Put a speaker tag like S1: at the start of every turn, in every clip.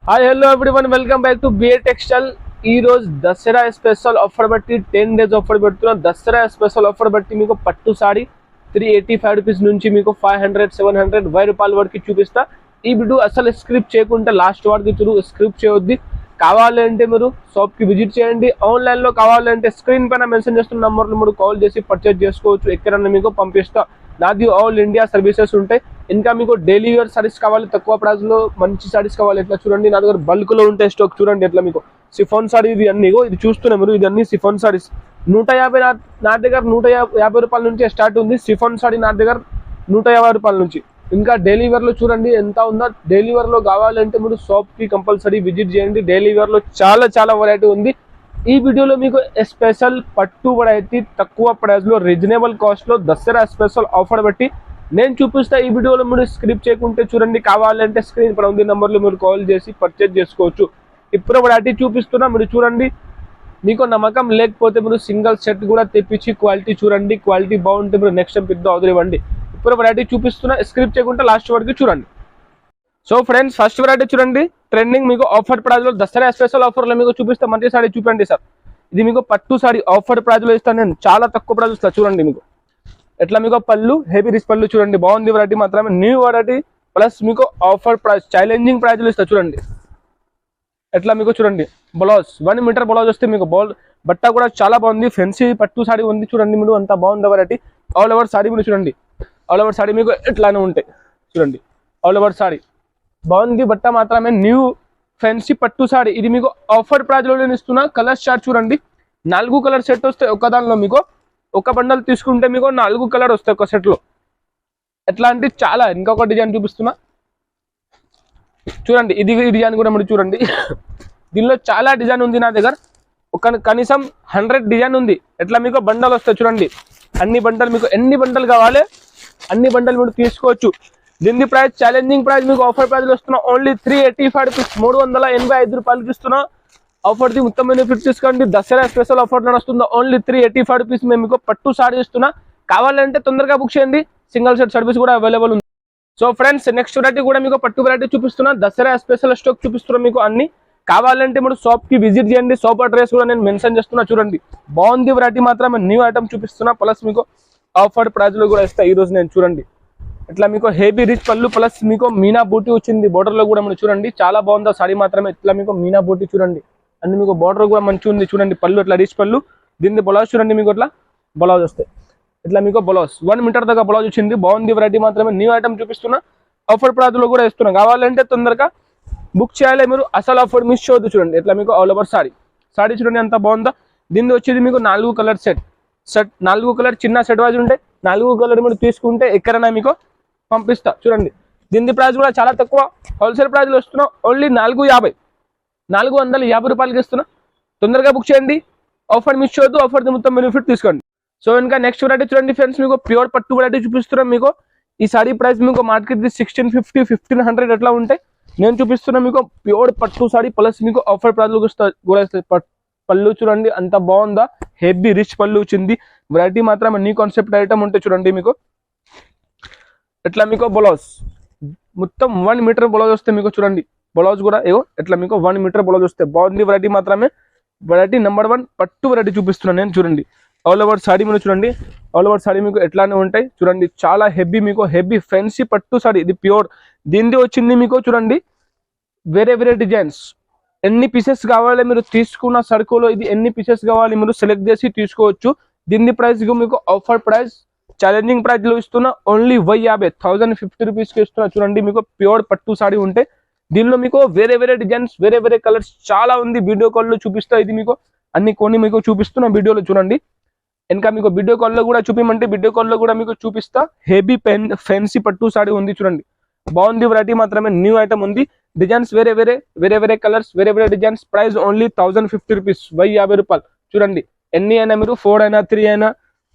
S1: Hi hello everyone, welcome back to BA textile. ఈ రోజు Dasara special offer బట్టి 10 days offer పెడుతున్నాం. దసరా స్పెషల్ ఆఫర్ బట్టి మీకు పట్టు సారీ 385 రూపీస్ నుంచి మీకు 500, 700, 1000 రూపాయల వరకు చూపిస్తా. ఈ వీడియో అసలు స్క్రిప్ట్ చేయకుండా లాస్ట్ వరకు చూడు. స్క్రిప్ట్ చేయొద్దు. కావాలంటే మీరు షాప్కి విజిట్ చేయండి. ఆన్లైన్లో కావాలంటే స్క్రీన్ పైన మెన్షన్ చేస్తున్న నెంబర్లు మీరు కాల్ చేసి పర్చేజ్ చేసుకోవచ్చు. ఎక్కడన్నా మీకు పంపిస్తా. నాది ఆల్ ఇండియా సర్వీసెస్ ఉంటాయి. ఇంకా మీకు డైలీ వేర్ సారీస్ కావాలి, తక్కువ ప్రైస్ లో మంచి సారీస్ కావాలి, ఎట్లా చూడండి. నా దగ్గర బల్క్ లో ఉంటాయి స్టాక్. చూడండి ఎట్లా మీకు సిఫాన్ సారీ ఇది అన్ని ఇది చూస్తున్నాయి మీరు. ఇది అన్ని సిఫాన్ సారీస్ 150. నా దగ్గర 150 రూపాయల నుంచి స్టార్ట్ ఉంది. సిఫాన్ సారీ నా దగ్గర 150 రూపాయల నుంచి. ఇంకా డైలీ వేర్ లో చూడండి ఎంత ఉందో. డైలీ వేర్ లో కావాలంటే మీరు షాప్ కి కంపల్సరీ విజిట్ చేయండి. డైలీ వేర్ లో చాలా వెరైటీ ఉంది. ఈ వీడియోలో మీకు స్పెషల్ పట్టు వెరైటీ తక్కువ ప్రైస్ లో రీజనబుల్ కాస్ట్ లో దసరా స్పెషల్ ఆఫర్ బట్టి నేను చూపిస్తా. ఈ వీడియోలో మీరు స్క్రిప్ట్ చేయకుంటే చూడండి. కావాలంటే స్క్రీన్ పై ఉంది నెంబర్లో మీరు కాల్ చేసి పర్చేజ్ చేసుకోవచ్చు. ఇప్పుడు వెరైటీ చూపిస్తున్నా మీరు చూడండి. మీకు నమ్మకం లేకపోతే మీరు సింగిల్ సెట్ కూడా తెప్పించి క్వాలిటీ చూడండి. క్వాలిటీ బాగుంటే మీరు నెక్స్ట్ టైం పెద్ద ఆర్డర్ ఇవ్వండి. ఇప్పుడు వెరైటీ చూపిస్తున్నా. స్క్రిప్ట్ చేయకుంటే లాస్ట్ వరకు చూడండి. సో ఫ్రెండ్స్, ఫస్ట్ వెరైటీ చూడండి. ట్రెండింగ్ మీకు ఆఫర్ ప్రైస్ లో దసరా స్పెషల్ ఆఫర్ లో మీకు చూపిస్తే మంచి సారీ చూపండి సార్. ఇది మీకు పట్టు సారీ ఆఫర్ ప్రైస్ లో ఇస్తాను నేను. చాలా తక్కువ ప్రైస్ ఇస్తాను చూడండి. మీకు ఎట్లా మీకు పళ్ళు హెవీ రిచ్ పళ్ళు చూడండి. బాగుంది వెరైటీ మాత్రమే. న్యూ వెరైటీ ప్లస్ మీకు ఆఫర్ ప్రైస్ ఛాలెంజింగ్ ప్రైస్ లో ఇస్తా చూడండి. ఎట్లా మీకు చూడండి. బ్లౌజ్ 1 మీటర్ బ్లౌజ్ వస్తే మీకు బట్ట కూడా చాలా బాగుంది. ఫెన్సీ పట్టు సారీ ఉంది చూడండి. మీరు అంత బాగుంది వెరైటీ. ఆల్ ఓవర్ సారీ మీరు చూడండి. ఆల్ ఓవర్ సారీ మీకు ఎట్లానే ఉంటాయి చూడండి. ఆల్ ఓవర్ సారీ బాగుంది. బట్ట మాత్రమే న్యూ ఫెన్సీ పట్టు సారీ. ఇది మీకు ఆఫర్ ప్రైస్ లో నేను ఇస్తున్నా. కలర్ చార్ట్ చూడండి. 4 కలర్ సెట్ వస్తాయి ఒక దానిలో. మీకు ఒక బండల్ తీసుకుంటే మీకు 4 కలర్ వస్తాయి ఒక సెట్ లో. ఎట్లా అంటే చాలా. ఇంకొక డిజైన్ చూపిస్తున్నా చూడండి. ఇది డిజైన్ కూడా మీరు చూడండి. దీనిలో చాలా డిజైన్ ఉంది నా దగ్గర. కనీసం 100 డిజైన్ ఉంది. ఎట్లా మీకు బండల్ వస్తాయి చూడండి. అన్ని బండలు మీకు ఎన్ని బండలు కావాలి అన్ని బండలు మీరు తీసుకోవచ్చు. దీని ప్రైస్ ఛాలెంజింగ్ ప్రైస్ మీకు ఆఫర్ ప్రైస్ లో ఇస్తున్నా. ఓన్లీ 385 రూపీస్, 385 రూపాయలకి ఇస్తున్నా. ఆఫర్ ది మొత్తం బెనిఫిట్ తీసుకోండి. దసరా స్పెషల్ ఆఫర్ నడుస్తుందా. ఓన్లీ 385 రూపీస్ మేము మీకు పట్టు సారీ ఇస్తున్నా. కావాలంటే తొందరగా బుక్ చేయండి. సింగిల్ సెట్ సర్వీస్ కూడా అవైలబుల్ ఉంది. సో ఫ్రెండ్స్, నెక్స్ట్ వెరైటీ కూడా మీకు పట్టు వెరైటీ చూపిస్తున్నా. దసరా స్పెషల్ స్టాక్ చూపిస్తున్నా మీకు అన్ని. కావాలంటే మీరు షాప్ కి విజిట్ చేయండి. షాప్ అడ్రస్ కూడా నేను మెన్షన్ చేస్తున్నా చూడండి. బాగుంది వెరైటీ మాత్రమే. న్యూ ఐటమ్ చూపిస్తున్నా. ప్లస్ మీకు ఆఫర్ ప్రైస్ లో కూడా ఇస్తా ఈ రోజు నేను చూడండి. ఇట్లా మీకు హెవీ రిచ్ పళ్ళు ప్లస్ మీకు మీనా బూటీ వచ్చింది. బోర్డర్ లో కూడా మనం చూడండి. చాలా బాగుంది సారీ మాత్రమే. ఇట్లా మీకు మీనా బూటీ చూడండి. అండ్ మీకు బార్డర్ కూడా మంచిగా ఉంది చూడండి. పళ్ళు ఇట్లా రిచ్ పళ్ళు. దీన్ని బ్లౌజ్ చూడండి. మీకు ఇట్లా బ్లౌజ్ వస్తాయి. ఇట్లా మీకు బ్లౌజ్ 1 మీటర్ దాకా బ్లౌజ్ వచ్చింది. బాగుంది వెరైటీ మాత్రమే. న్యూ ఐటమ్ చూపిస్తున్నా. ఆఫర్ ప్రైస్ లో కూడా ఇస్తున్నా. కావాలంటే తొందరగా బుక్ చేయాలి మీరు. అసలు ఆఫర్ మిస్ చేయొద్దు చూడండి. ఇట్లా మీకు ఆల్ ఓవర్ సారీ చూడండి ఎంత బాగుందో. దీన్ని వచ్చేది మీకు 4 కలర్ సెట్ 4 కలర్ చిన్న సెట్ వైజ్ ఉంటాయి. 4 కలర్ మీరు తీసుకుంటే ఎక్కడైనా మీకు పంపిస్తా చూడండి. దీని ప్రైస్ కూడా చాలా తక్కువ. హోల్సేల్ ప్రైస్ లో ఇస్తున్నా. ఓన్లీ 450 రూపాయలకి ఇస్తున్నా. తొందరగా బుక్ చేయండి. ఆఫర్ మిస్ చేయొద్దు. ఆఫర్ మొత్తం బెనిఫిట్ తీసుకోండి. సో ఇంకా నెక్స్ట్ వెరైటీ చూడండి ఫ్రెండ్స్. మీకు ప్యూర్ పట్టు వెరైటీ చూపిస్తున్నాం. మీకు ఈ సారీ ప్రైస్ మీకు మార్కెట్ 1650, 1500 ఎట్లా ఉంటాయి. నేను చూపిస్తున్నా మీకు ప్యూర్ పట్టు సారీ ప్లస్ మీకు ఆఫర్ ప్రైస్ కూడా ఇస్తాయి. పళ్ళు చూడండి అంత బాగుందా. హెవీ రిచ్ పళ్ళు వచ్చింది. వెరైటీ మాత్రం న్యూ కాన్సెప్ట్ ఐటమ్ ఉంటే చూడండి. మీకు ఎట్లా మీకు బ్లౌజ్ మొత్తం 1 మీటర్ బ్లౌజ్ వస్తే మీకు చూడండి. బ్లౌజ్ కూడా ఏవో ఎట్లా మీకు 1 మీటర్ బ్లౌజ్ వస్తే బాగుంది వెరైటీ మాత్రమే. వెరైటీ నెంబర్ 1 పట్టు వెరైటీ చూపిస్తున్నాను నేను చూడండి. ఆల్ ఓవర్ సారీ మీరు చూడండి. ఆల్ ఓవర్ సారీ మీకు ఎట్లానే ఉంటాయి చూడండి. చాలా హెవీ మీకు హెవీ ఫెన్సీ పట్టు సారీ. ఇది ప్యూర్. దీనిది వచ్చింది మీకు చూడండి వేరే డిజైన్స్. ఎన్ని పీసెస్ కావాలి మీరు తీసుకున్న సరుకులో ఇది ఎన్ని పీసెస్ కావాలి మీరు సెలెక్ట్ చేసి తీసుకోవచ్చు. దీని ప్రైస్ మీకు ఆఫర్ ప్రైస్ ఛాలెంజింగ్ ప్రైస్ లో ఇస్తున్నా. ఓన్లీ 1050 రూపీస్ కి ఇస్తున్నా చూడండి. మీకు ప్యూర్ పట్టు సారీ ఉంటే దీనిలో మీకు వేరే డిజైన్స్ వేరే కలర్స్ చాలా ఉంది. వీడియో కాల్ లో చూపిస్తా. ఇది మీకు అన్ని కొన్ని మీకు చూపిస్తున్నా వీడియోలో చూడండి. ఇంకా మీకు వీడియో కాల్ లో కూడా చూపిమంటే వీడియో కాల్ లో కూడా మీకు చూపిస్తా. హెవీ ఫెన్సీ పట్టు సారీ ఉంది చూడండి. బాగుంది వెరైటీ మాత్రమే. న్యూ ఐటమ్ ఉంది. డిజైన్స్ వేరే కలర్స్ వేరే డిజైన్స్. ప్రైస్ ఓన్లీ 1050 రూపీస్, 1050 రూపాయలు చూడండి. ఎన్ని అయినా మీరు 4 అయినా 3 అయినా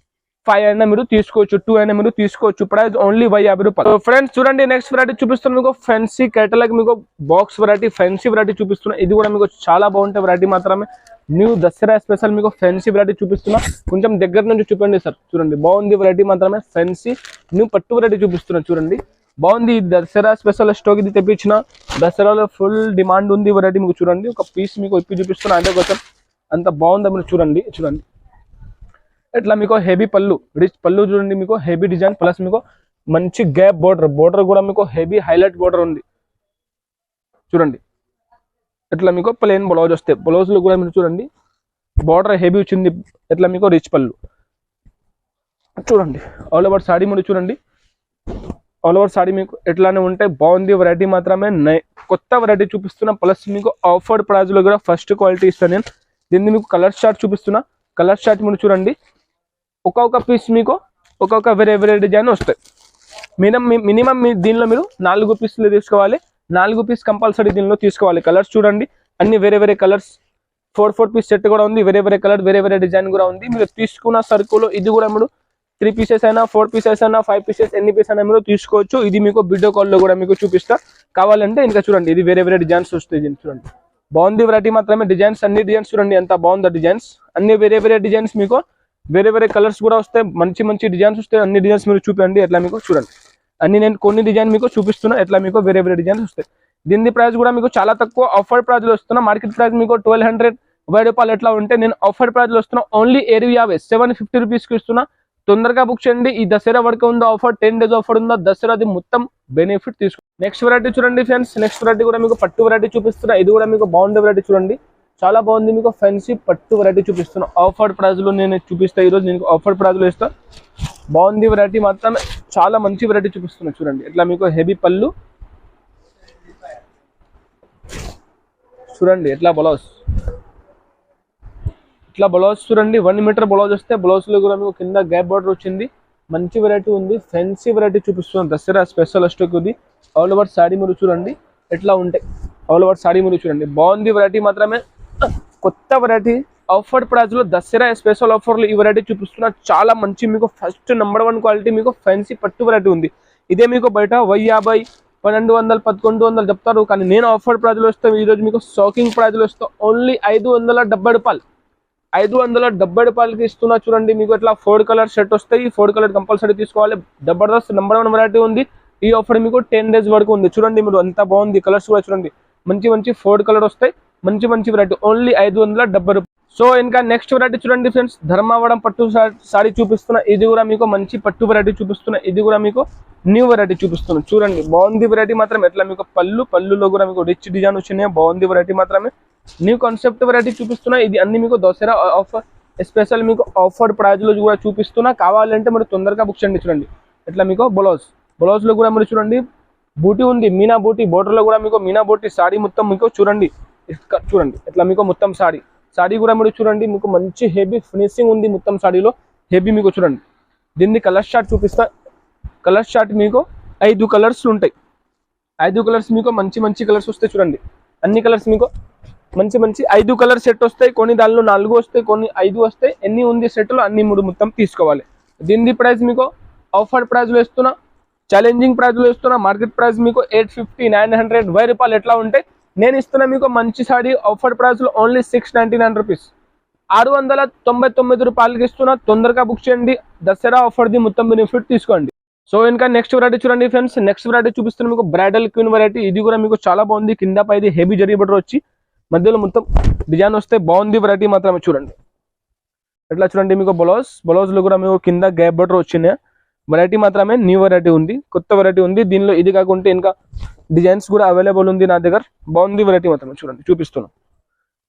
S1: 5 అయినా మీరు తీసుకోవచ్చు. 2 అయినా మీరు తీసుకోవచ్చు. ప్రైస్ ఓన్లీ 1050 రూపాయలు. ఫ్రెండ్స్ చూడండి నెక్స్ట్ వెరైటీ చూపిస్తున్నా మీకు ఫెన్సీ కేటలాగ్ మీకు బాక్స్ వెరైటీ ఫెన్సీ వెరైటీ చూపిస్తున్నా. ఇది కూడా మీకు చాలా బాగుంటాయి వెరైటీ మాత్రమే. న్యూ దసరా స్పెషల్ మీకు ఫెన్సీ వెరైటీ చూపిస్తున్నా. కొంచెం దగ్గర నుంచి చూపండి సార్ చూడండి. బాగుంది వెరైటీ మాత్రమే. ఫెన్సీ న్యూ పట్టు వెరైటీ చూపిస్తున్నా చూడండి. బాగుంది. దసరా స్పెషల్ స్టాక్ ఇది తెప్పించిన. దసరాలో ఫుల్ డిమాండ్ ఉంది వెరైటీ. మీకు చూడండి ఒక పీస్ మీకు ఇప్పి చూపిస్తున్నా అదే కోసం. అంత బాగుందా మీరు చూడండి. చూడండి ఇట్లా మీకు హెవీ పళ్ళు, రిచ్ పళ్ళు చూడండి. మీకు హెవీ డిజైన్ ప్లస్ మీకు మంచి గ్యాప్ బోర్డర్ కూడా మీకు హెవీ హైలైట్ బోర్డర్ ఉంది చూడండి. ఇట్లా మీకు ప్లెయిన్ బ్లౌజ్ వస్తాయి. బ్లౌజ్ లో కూడా మీరు చూడండి బార్డర్ హెవీ వచ్చింది. ఇట్లా మీకు రిచ్ పళ్ళు చూడండి. ఆల్ ఓవర్ సాడీ మీరు చూడండి. ఆల్ ఓవర్ సాడీ మీకు ఎట్లానే ఉంటాయి. బాగుంది వెరైటీ మాత్రమే. కొత్త వెరైటీ చూపిస్తున్నా. ప్లస్ మీకు ఆఫర్ ప్రైజ్ లో కూడా ఫస్ట్ క్వాలిటీ ఇస్తాను నేను. దీన్ని మీకు కలర్ చార్ట్ చూపిస్తున్నా. కలర్ చార్ట్ మీరు చూడండి. ఒక్కొక్క పీస్ మీకు ఒక్కొక్క వేరే డిజైన్ వస్తాయి. మినిమం దీనిలో మీరు 4 పీసులు తీసుకోవాలి. 4 పీస్ కంపల్సరీ దీనిలో తీసుకోవాలి. కలర్స్ చూడండి అన్ని వేరే కలర్స్. 4 పీస్ సెట్ కూడా ఉంది. వేరే కలర్ వేరే డిజైన్ కూడా ఉంది. మీరు తీసుకున్న సరుకులో ఇది కూడా మీరు 3 పీసెస్ అయినా 4 పీసెస్ అయినా 5 పీసెస్ ఎన్ని పీస్ అయినా మీరు తీసుకోవచ్చు. ఇది మీకు వీడియో కాల్లో కూడా మీకు చూపిస్తా. కావాలంటే ఇంకా చూడండి ఇది వేరే డిజైన్స్ వస్తాయి. దీన్ని చూడండి బాగుంది వెరైటీ మాత్రమే. డిజైన్స్ అన్ని డిజైన్స్ చూడండి ఎంత బాగుందో డిజైన్స్. అన్ని వేరే డిజైన్స్ మీకు వేరే కలర్స్ కూడా వస్తాయి. మంచి డిజైన్స్ వస్తాయి. అన్ని డిజైన్స్ మీరు చూపండి. ఎట్లా మీకు చూడండి అన్ని నేను కొన్ని డిజైన్ మీకు చూపిస్తున్నా. ఎట్లా మీకు వేరే డిజైన్స్ వస్తాయి. దీని ప్రైస్ కూడా మీకు చాలా తక్కువ ఆఫర్ ప్రైస్ లో వస్తున్నా. మార్కెట్ ప్రైస్ మీకు 1200 రూపాయలు ఎట్లా ఉంటే నేను ఆఫర్ ప్రైస్ లో వస్తున్నా. ఓన్లీ 750 రూపీస్ కి ఇస్తున్నా. తొందరగా బుక్ చేయండి. ఈ దసరా వరకు ఉందో ఆఫర్. 10 days ఆఫర్ ఉందా దసరాది మొత్తం బెనిఫిట్ తీసుకో. నెక్స్ట్ వెరైటీ చూడండి ఫ్రెండ్స్. నెక్స్ట్ వెరైటీ కూడా మీకు పట్టు వెరైటీ చూపిస్తున్నా. ఇది కూడా మీకు బాగుండే వెరైటీ చూడండి. చాలా బాగుంది. మీకు ఫ్యాన్సీ పట్టు వెరైటీ చూపిస్తున్నా. ఆఫర్ ప్రైస్ లో నేను చూపిస్తా. ఈరోజు నేను ఆఫర్ ప్రైస్ లో ఇస్తా. బాగుంది వెరైటీ మాత్రం. చాలా మంచి వెరైటీ చూపిస్తున్నా చూడండి. ఇట్లా మీకు హెవీ పళ్ళు చూడండి. ఎట్లా బ్లౌజ్ ఇట్లా బ్లౌజ్ చూడండి. 1 మీటర్ బ్లౌజ్ వస్తే బ్లౌజ్ లో కూడా మీకు కింద గ్యాప్ బార్డర్ వచ్చింది. మంచి వెరైటీ ఉంది. ఫ్యాన్సీ వెరైటీ చూపిస్తున్నాను. దసరా స్పెషల్ స్టాక్ ఇది. ఆల్ ఓవర్ సాడీ మీరు చూడండి ఎట్లా ఉంటాయి. ఆల్ ఓవర్ సాడీ మీరు చూడండి. బాగుంది వెరైటీ మాత్రమే. కొత్త వెరైటీ ఆఫర్ ప్రైస్ లో దసరా స్పెషల్ ఆఫర్ లో ఈ వెరైటీ చూపిస్తున్నా. చాలా మంచి మీకు ఫస్ట్ నెంబర్ 1 క్వాలిటీ మీకు ఫ్యాన్సీ పట్టు వెరైటీ ఉంది. ఇదే మీకు బయట 1050 1200 1100 చెప్తారు. కానీ నేను ఆఫర్ ప్రైస్ లో ఇస్తాను. ఈ రోజు మీకు షాకింగ్ ప్రైస్ లో ఇస్తాను. ఓన్లీ 570 రూపాయలు. 570 రూపాయలకి ఇస్తున్నా చూడండి. మీకు ఇట్లా 4 కలర్ సెట్ వస్తాయి. 4 కలర్ కంపల్సరీ తీసుకోవాలి. జబర్దస్త్ నెంబర్ 1 వెరైటీ ఉంది. ఈ ఆఫర్ మీకు 10 days వరకు ఉంది. చూడండి మీరు ఎంత బాగుంది. కలర్స్ కూడా చూడండి. మంచి 4 కలర్ వస్తాయి. మంచి వెరైటీ. ఓన్లీ 570 రూపాయలు. సో ఇంకా నెక్స్ట్ వెరైటీ చూడండి ఫ్రెండ్స్. ధర్మవరం పట్టు సారీ చూపిస్తున్నా. ఇది కూడా మీకు మంచి పట్టు వెరైటీ చూపిస్తున్నా. ఇది కూడా మీకు న్యూ వెరైటీ చూపిస్తున్నా. చూడండి బాగుంది వెరైటీ మాత్రం. ఎట్లా మీకు పళ్ళులో కూడా మీకు రిచ్ డిజైన్ వచ్చినాయి. బాగుంది వెరైటీ మాత్రమే. న్యూ కాన్సెప్ట్ వెరైటీ చూపిస్తున్నా. ఇది అన్ని మీకు దసరా ఆఫర్ స్పెషల్ మీకు ఆఫర్ ప్రైజ్ లో కూడా చూపిస్తున్నా. కావాలంటే మీరు తొందరగా బుక్ చేయండి. చూడండి ఇట్లా మీకు బ్లౌజ్ లో కూడా మీరు చూడండి బూటీ ఉంది. మీనా బూటీ బోర్డర్ లో కూడా మీకు మీనా బూటీ సాడీ మొత్తం మీకు చూడండి. ఇట్లా మీకు మొత్తం సాడీ కూడా మీరు చూడండి. మీకు మంచి హెవీ ఫినిషింగ్ ఉంది మొత్తం సాడీలో. హెవీ మీకు చూడండి. దీన్ని కలర్ చార్ట్ చూపిస్తా. కలర్ చార్ట్ మీకు 5 కలర్స్ ఉంటాయి. 5 కలర్స్ మీకు మంచి కలర్స్ వస్తాయి. చూడండి అన్ని కలర్స్ మీకు మంచి 5 కలర్ సెట్ వస్తాయి. కొన్ని దానిలో 4 వస్తాయి, కొన్ని 5 వస్తాయి. ఎన్ని ఉంది సెట్ లో అన్ని 3 మొత్తం తీసుకోవాలి. దీని ప్రైస్ మీకు ఆఫర్ ప్రైస్ లో ఇస్తున్నా. ఛాలెంజింగ్ ప్రైస్ లో ఇస్తున్నా. మార్కెట్ ప్రైస్ మీకు 850 900 1000 రూపాయలు ఎట్లా ఉంటాయి. నేను ఇస్తున్నా మీకు మంచి సాడీ ఆఫర్ ప్రైస్ లో ఓన్లీ 699 రూపీస్. 699 రూపాయలకి ఇస్తున్నా. తొందరగా బుక్ చేయండి. దసరా ఆఫర్ ది మొత్తం బెనిఫిట్ తీసుకోండి. సో ఇంకా నెక్స్ట్ వెరైటీ చూడండి ఫ్రెండ్స్. నెక్స్ట్ వెరైటీ చూపిస్తున్నా మీకు బ్రైడల్ క్వీన్ వెరైటీ. ఇది కూడా మీకు చాలా బాగుంది. కింద పైది హెవీ జరీ బటర్ వచ్చి మధ్యలో మొత్తం డిజైన్ వస్తే బాగుంది వెరైటీ మాత్రమే. చూడండి ఎట్లా చూడండి మీకు బ్లౌజ్ లో కూడా మీకు కింద గ్యాప్ బటర్ వచ్చినాయి. వెరైటీ మాత్రమే న్యూ వెరైటీ ఉంది. కొత్త వెరైటీ ఉంది. దీనిలో ఇది కాకుంటే ఇంకా డిజైన్స్ కూడా అవైలబుల్ ఉంది నా దగ్గర. బాగుంది వెరైటీ మాత్రమే. చూడండి చూపిస్తున్నాం.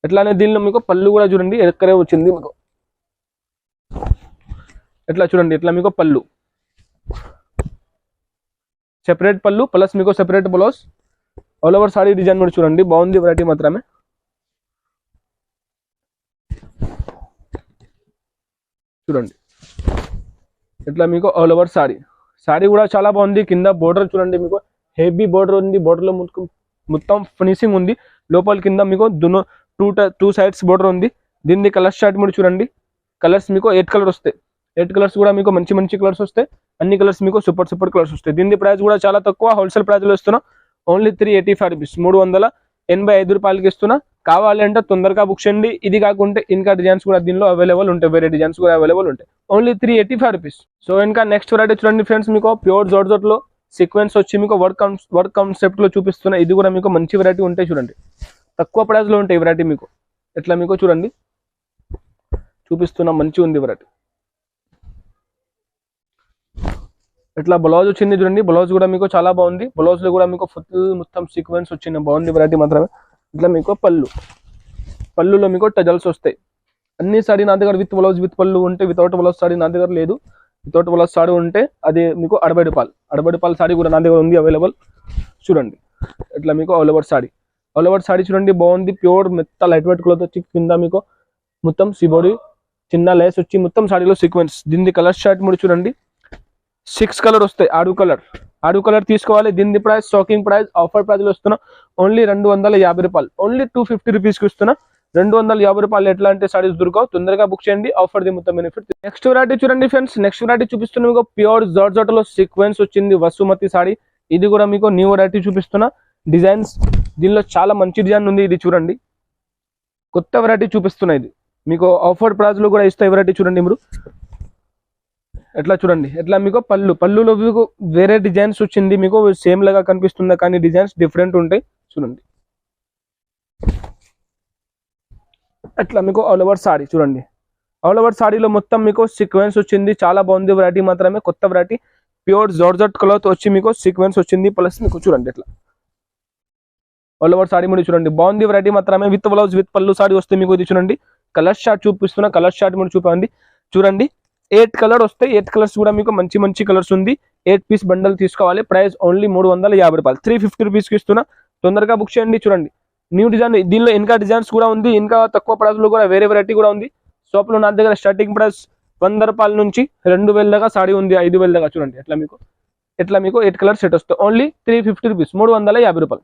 S1: ఎట్లానే దీనిలో మీకు పళ్ళు కూడా చూడండి ఎక్కడే వచ్చింది మీకు. ఎట్లా చూడండి. ఇట్లా మీకు పళ్ళు సెపరేట్ పళ్ళు ప్లస్ మీకు separate blouse. All over saree design కూడా చూడండి. బాగుంది వెరైటీ మాత్రమే. చూడండి ఇట్లా మీకు ఆల్ ఓవర్ సాడీ కూడా చాలా బాగుంది. కింద బోర్డర్ చూడండి మీకు హెవీ బోర్డర్ ఉంది. బోర్డర్ లో మొత్తం ఫినిషింగ్ ఉంది. లోపల కింద మీకు టూ సైడ్స్ బోర్డర్ ఉంది. దీన్ని కలర్ చార్ట్ మీరు చూడండి. కలర్స్ మీకు 8 కలర్ వస్తాయి. 8 కలర్స్ కూడా మీకు మంచి కలర్స్ వస్తాయి. అన్ని కలర్స్ మీకు సూపర్ కలర్స్ వస్తాయి. దీని ప్రైస్ కూడా చాలా తక్కువ. హోల్సేల్ ప్రైస్ లో ఇస్తున్నా. Only 385 rupees. 385 రూపాయలకి ఇస్తున్నా. కావాలంటే తొందరగా బుక్ చేయండి. ఇది కాకుంటే ఇంకా డిజైన్స్ కూడా దీనిలో అవైలబుల్ ఉంటాయి. వేరే డిజైన్స్ కూడా అవైలబుల్ ఉంటాయి. Only 385 rupees. సో ఇంకా నెక్స్ట్ వెరైటీ చూడండి ఫ్రెండ్స్. మీకు ప్యూర్ జోర్జెట్ లో సీక్వెన్స్ వచ్చి మీకు వర్క్ కాన్సెప్ట్ లో చూపిస్తున్నా. ఇది కూడా మీకు మంచి వెరైటీ ఉంటాయి చూడండి, తక్కువ ప్రైస్ లో ఉంటాయి వెరైటీ మీకు. ఎట్లా మీకు చూడండి చూపిస్తున్నా, మంచి ఉంది వెరైటీ. ఇట్లా బ్లౌజ్ వచ్చింది చూడండి, బ్లౌజ్ కూడా మీకు చాలా బాగుంది. బ్లౌజ్ లో కూడా మీకు ఫుల్ మొత్తం సీక్వెన్స్ వచ్చింది, బాగుంది వెరైటీ మాత్రమే. ఇట్లా మీకు పళ్ళులో మీకు టజల్స్ వస్తాయి. అన్ని సారీ నా దగ్గర విత్ బ్లౌజ్ విత్ పళ్ళు ఉంటే, వితౌట్ బ్లౌజ్ సారీ నా దగ్గర లేదు. వితౌట్ బ్లౌజ్ సారీ ఉంటే అది మీకు 60 రూపాయలు సారీ కూడా నా దగ్గర ఉంది అవైలబుల్. చూడండి ఇట్లా మీకు ఆల్ ఓవర్ సారీ చూడండి, బాగుంది. ప్యూర్ మెత్త లైట్ వెయిట్ క్లాత్ వచ్చి కింద మీకు మొత్తం సిబోడి చిన్న లేస్ వచ్చి మొత్తం సారీలో సీక్వెన్స్. దీని కలర్ షార్ట్ కూడా చూడండి, 6 కలర్ వస్తాయి. ఆడు కలర్ తీసుకోవాలి. దీని price shocking price, offer price లో ఇస్తున్నా ఓన్లీ 250 రూపాయలు, ఓన్లీ 250 రూపీస్కి ఇస్తున్నా. 250 రూపాయలు. ఎట్లా అంటే సారీస్ దొరకవు, తొందరగా బుక్ చేయండి. ఆఫర్ ది మొత్తం బెనిఫిట్. నెక్స్ట్ వెరైటీ చూడండి ఫ్రెండ్స్, నెక్స్ట్ వెరైటీ చూపిస్తున్నా మీకు ప్యూర్ జార్జెట్ లో సీక్వెన్స్ వచ్చింది వసుమతి సారీ. ఇది కూడా మీకు న్యూ వెరైటీ చూపిస్తున్నా. డిజైన్స్ దీనిలో చాలా మంచి డిజైన్ ఉంది. ఇది చూడండి కొత్త వెరైటీ చూపిస్తున్నా. ఇది మీకు ఆఫర్ ప్రైస్ లో కూడా ఇస్తాయి వెరైటీ. చూడండి మీరు ఎట్లా చూడండి, ఎట్లా మీకు పళ్ళులో మీకు వేరే డిజైన్స్ వచ్చింది. మీకు సేమ్ లాగా కనిపిస్తుందా, కానీ డిజైన్స్ డిఫరెంట్ ఉంటాయి. చూడండి అట్లా మీకు ఆల్ ఓవర్ సారీ చూడండి, ఆల్ ఓవర్ సారీలో మొత్తం మీకు సీక్వెన్స్ వచ్చింది. చాలా బాగుంది వెరైటీ మాత్రమే, కొత్త వెరైటీ. ప్యూర్ జార్జెట్ క్లాత్ వచ్చి మీకు సీక్వెన్స్ వచ్చింది. ప్లస్ మీకు చూడండి ఎట్లా ఆల్ ఓవర్ సారీ కూడా చూడండి, బాగుంది వెరైటీ మాత్రమే. విత్ బ్లౌజ్ విత్ పళ్ళు సారీ వస్తే మీకు ఇది చూడండి. కలర్ షార్ట్ చూపిస్తున్నా, కలర్ షార్ట్ కూడా చూపండి. చూడండి 8 కలర్ వస్తాయి. 8 కలర్స్ కూడా మీకు మంచి కలర్స్ ఉంది. 8 పీస్ బండల్ తీసుకోవాలి. ప్రైస్ ఓన్లీ 350 రూపాయలు, 350 రూపీస్కి ఇస్తున్నా. తొందరగా బుక్ చేయండి. చూడండి న్యూ డిజైన్, దీనిలో ఇంకా డిజైన్స్ కూడా ఉంది. ఇంకా తక్కువ ప్రైస్ లో కూడా వేరే వెరైటీ కూడా ఉంది. షాప్ లో నా దగ్గర స్టార్టింగ్ ప్రైస్ 100 రూపాయల నుంచి 2000 దాకా సారీ ఉంది, 5000 దాకా. చూడండి ఎట్లా మీకు 8 కలర్ సెట్ వస్తాయి. ఓన్లీ 350 రూపీస్, 350 రూపాయలు.